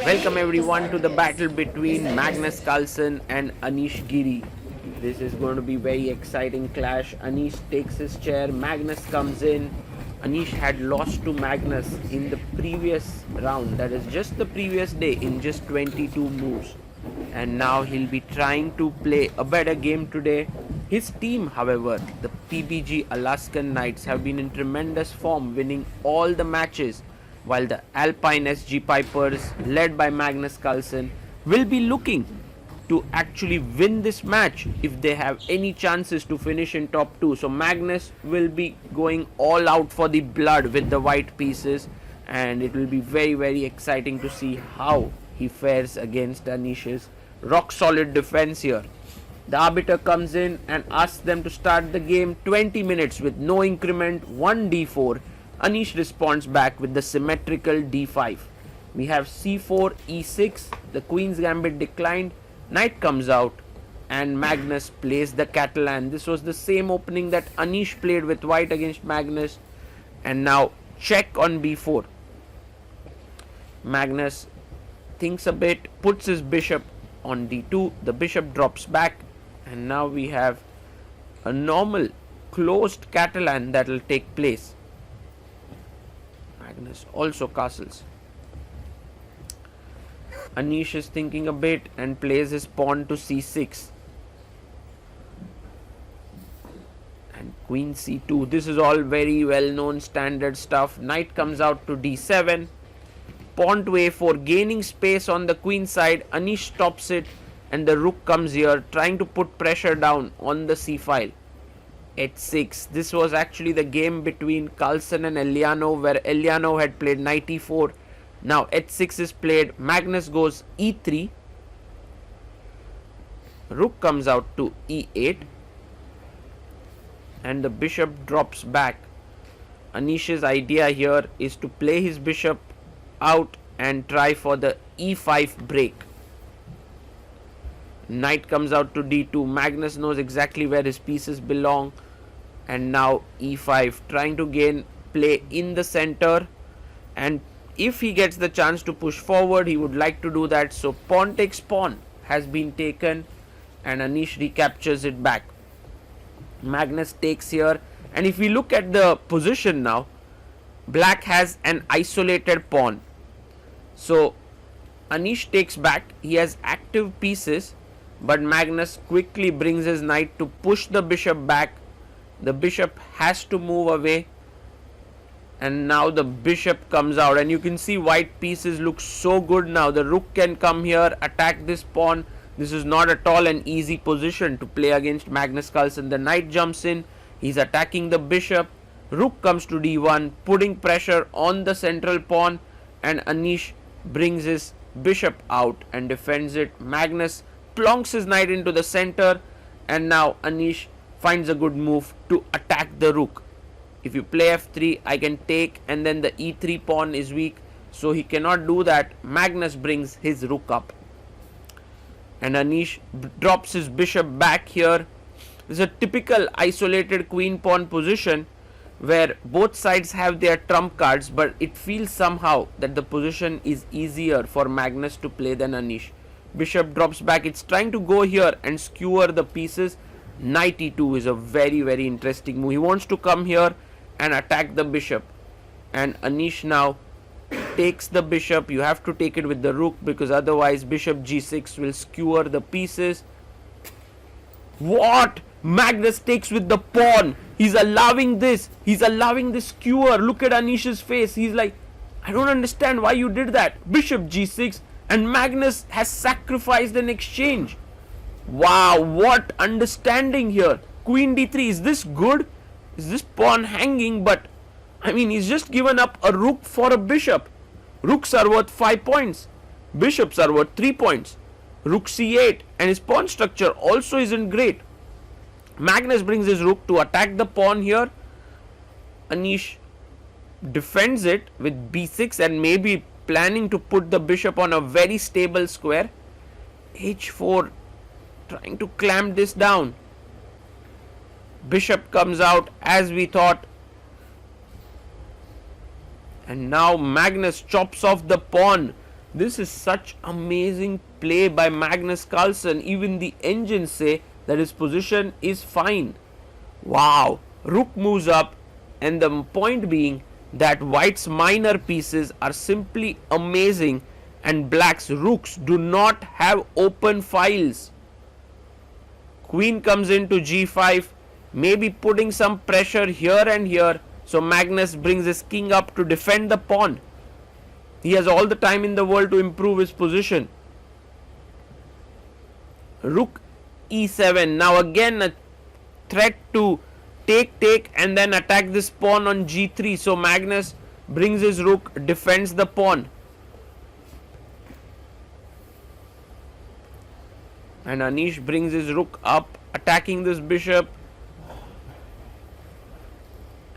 Welcome everyone to the battle between Magnus Carlsen and Anish Giri. This is going to be very exciting clash. Anish takes his chair, Magnus comes in. Anish had lost to Magnus in the previous round, that is just the previous day, in just 22 moves. And now he'll be trying to play a better game today. His team, however, the PBG Alaskan Knights, have been in tremendous form, winning all the matches, while the Alpine SG Pipers, led by Magnus Carlsen, will be looking to actually win this match if they have any chances to finish in top 2. So Magnus will be going all out for the blood with the white pieces, and it will be very exciting to see how he fares against Anish's rock solid defense here. The arbiter comes in and asks them to start the game 20 minutes with no increment, 1 d4. Anish responds back with the symmetrical d5. We have c4, e6, the queen's gambit declined, knight comes out, and Magnus plays the Catalan. This was the same opening that Anish played with white against Magnus, and now check on b4. Magnus thinks a bit, puts his bishop on d2, the bishop drops back, and now we have a normal closed Catalan that will take place. Magnus also castles. Anish is thinking a bit and plays his pawn to c6 and queen c2. This is all very well known standard stuff. Knight comes out to d7, pawn to a4, gaining space on the queen side. Anish stops it, and the rook comes here, trying to put pressure down on the c file. h6. This was actually the game between Carlsen and Eliano, where Eliano had played knight e4. Now h6 is played. Magnus goes e3. Rook comes out to e8, and the bishop drops back. Anish's idea here is to play his bishop out and try for the e5 break. Knight comes out to d2. Magnus knows exactly where his pieces belong, and now e5, trying to gain play in the center, and if he gets the chance to push forward, he would like to do that. So pawn takes pawn has been taken, and Anish recaptures it back. Magnus takes here, and if we look at the position now, black has an isolated pawn. So Anish takes back, he has active pieces, but Magnus quickly brings his knight to push the bishop back. The bishop has to move away, and now the bishop comes out, and you can see white pieces look so good now. The rook can come here, attack this pawn. This is not at all an easy position to play against Magnus Carlsen. The knight jumps in, he's attacking the bishop. Rook comes to d1, putting pressure on the central pawn, and Anish brings his bishop out and defends it. Magnus plonks his knight into the center, and now Anish finds a good move to attack the rook. If you play f3, I can take, and then the e3 pawn is weak, so he cannot do that. Magnus brings his rook up, and Anish drops his bishop back here. This is a typical isolated queen pawn position where both sides have their trump cards, but it feels somehow that the position is easier for Magnus to play than Anish. Bishop drops back, it's trying to go here and skewer the pieces. Knight e2 is a very interesting move. He wants to come here and attack the bishop, and Anish now takes the bishop. You have to take it with the rook, because otherwise bishop g6 will skewer the pieces. What? Magnus takes with the pawn. He's allowing this. He's allowing this skewer. Look at Anish's face. He's like, I don't understand why you did that. Bishop g6, and Magnus has sacrificed an exchange. Wow, what understanding here. Queen d3. Is this good? Is this pawn hanging? But I mean, he's just given up a rook for a bishop. Rooks are worth 5 points. Bishops are worth 3 points. Rook c8, and his pawn structure also isn't great. Magnus brings his rook to attack the pawn here. Anish defends it with b6, and maybe planning to put the bishop on a very stable square. h4, trying to clamp this down. Bishop comes out as we thought, and now Magnus chops off the pawn. This is such amazing play by Magnus Carlsen. Even the engines say that his position is fine. Wow, rook moves up, and the point being that white's minor pieces are simply amazing and black's rooks do not have open files. Queen comes into g5, maybe putting some pressure here and here, so Magnus brings his king up to defend the pawn. He has all the time in the world to improve his position. Rook e7, now again a threat to take and then attack this pawn on g3, so Magnus brings his rook, defends the pawn. And Anish brings his rook up, attacking this bishop.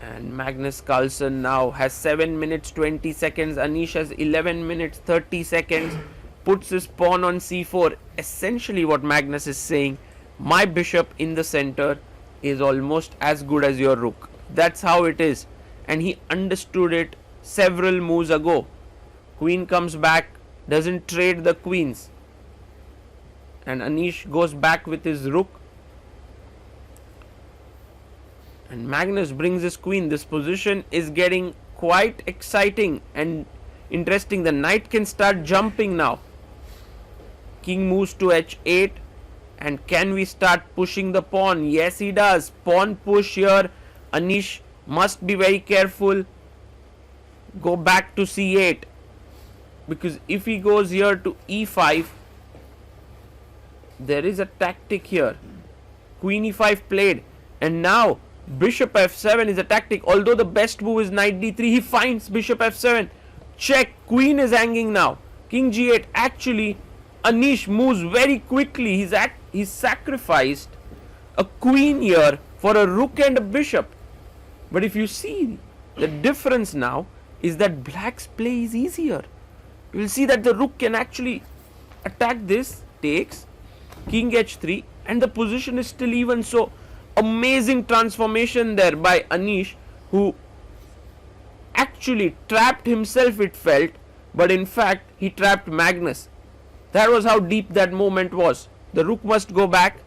And Magnus Carlsen now has 7 minutes 20 seconds. Anish has 11 minutes 30 seconds. Puts his pawn on c4. Essentially what Magnus is saying, my bishop in the center is almost as good as your rook. That's how it is. And he understood it several moves ago. Queen comes back, doesn't trade the queens. And Anish goes back with his rook. And Magnus brings his queen. This position is getting quite exciting and interesting. The knight can start jumping now. King moves to h8. And can we start pushing the pawn? Yes, he does. Pawn push here. Anish must be very careful. Go back to c8. Because if he goes here to e5, there is a tactic here. Queen e5 played, and now bishop f7 is a tactic. Although the best move is knight d3, he finds bishop f7. Check. Queen is hanging now. King g8. Actually, Anish moves very quickly. He's sacrificed a queen here for a rook and a bishop. But if you see, the difference now is that black's play is easier. You will see that the rook can actually attack this, takes, king h3, and the position is still even. So amazing transformation there by Anish, who actually trapped himself, it felt, but in fact he trapped Magnus. That was how deep that moment was. The rook must go back,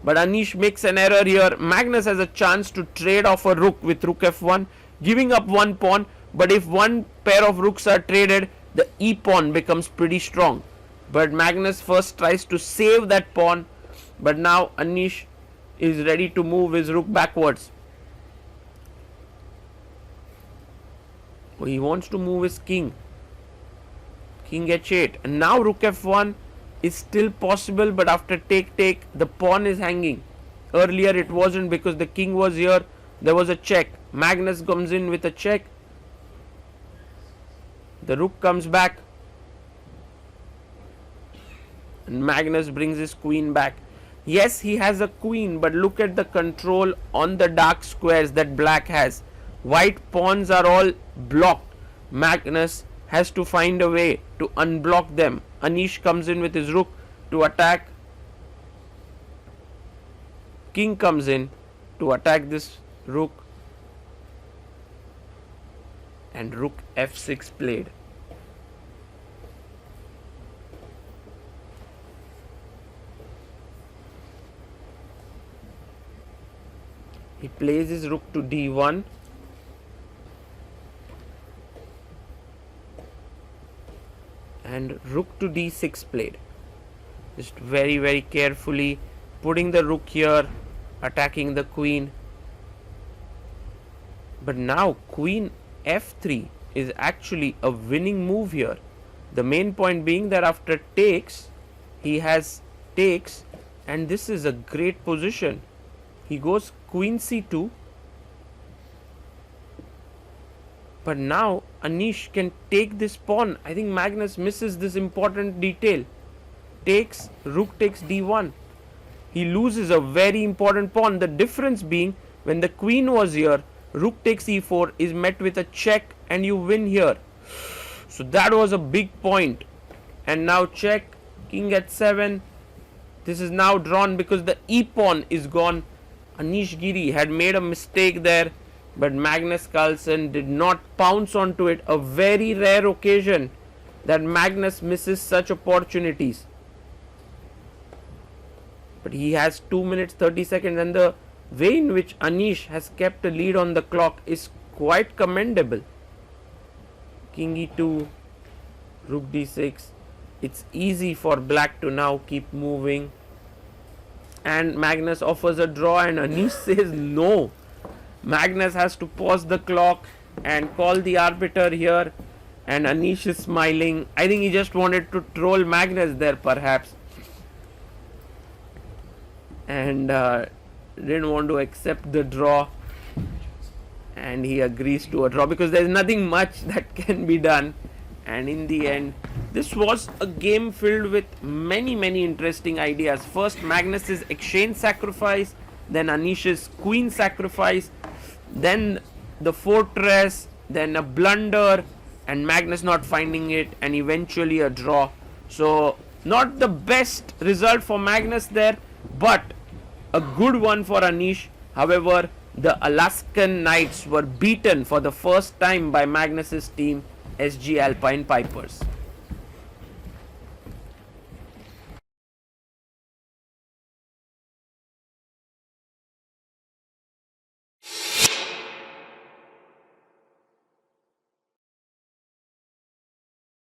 but Anish makes an error here. Magnus has a chance to trade off a rook with rook f1, giving up one pawn, but if one pair of rooks are traded, the e pawn becomes pretty strong. But Magnus first tries to save that pawn, but now Anish is ready to move his rook backwards. He wants to move his king. King h8, and now rook f1 is still possible, but after take the pawn is hanging. Earlier it wasn't because the king was here. There was a check. Magnus comes in with a check. The rook comes back, and Magnus brings his queen back. Yes, he has a queen, but look at the control on the dark squares that black has. White pawns are all blocked. Magnus has to find a way to unblock them. Anish comes in with his rook to attack. King comes in to attack this rook. And rook f6 played. He plays his rook to d1. And rook to d6 played. Just very, very carefully putting the rook here, attacking the queen. But now queen f3 is actually a winning move here. The main point being that after takes, he has takes, and this is a great position. He goes queen c2, but now Anish can take this pawn. I think Magnus misses this important detail. Takes, rook takes d1. He loses a very important pawn. The difference being, when the queen was here, rook takes e4 is met with a check and you win here. So that was a big point. And now check, king h7. This is now drawn because the e pawn is gone. Anish Giri had made a mistake there, but Magnus Carlsen did not pounce onto it. A very rare occasion that Magnus misses such opportunities. But he has 2 minutes 30 seconds, and the way in which Anish has kept a lead on the clock is quite commendable. King e2, rook d6. It's easy for black to now keep moving. And Magnus offers a draw, and Anish says no. Magnus has to pause the clock and call the arbiter here. And Anish is smiling. I think he just wanted to troll Magnus there, perhaps. And didn't want to accept the draw. And he agrees to a draw because there's nothing much that can be done. And in the end, this was a game filled with many interesting ideas. First, Magnus's exchange sacrifice, then Anish's queen sacrifice, then the fortress, then a blunder, and Magnus not finding it, and eventually a draw. So, not the best result for Magnus there, but a good one for Anish. However, the Alaskan Knights were beaten for the first time by Magnus's team, SG Alpine Pipers.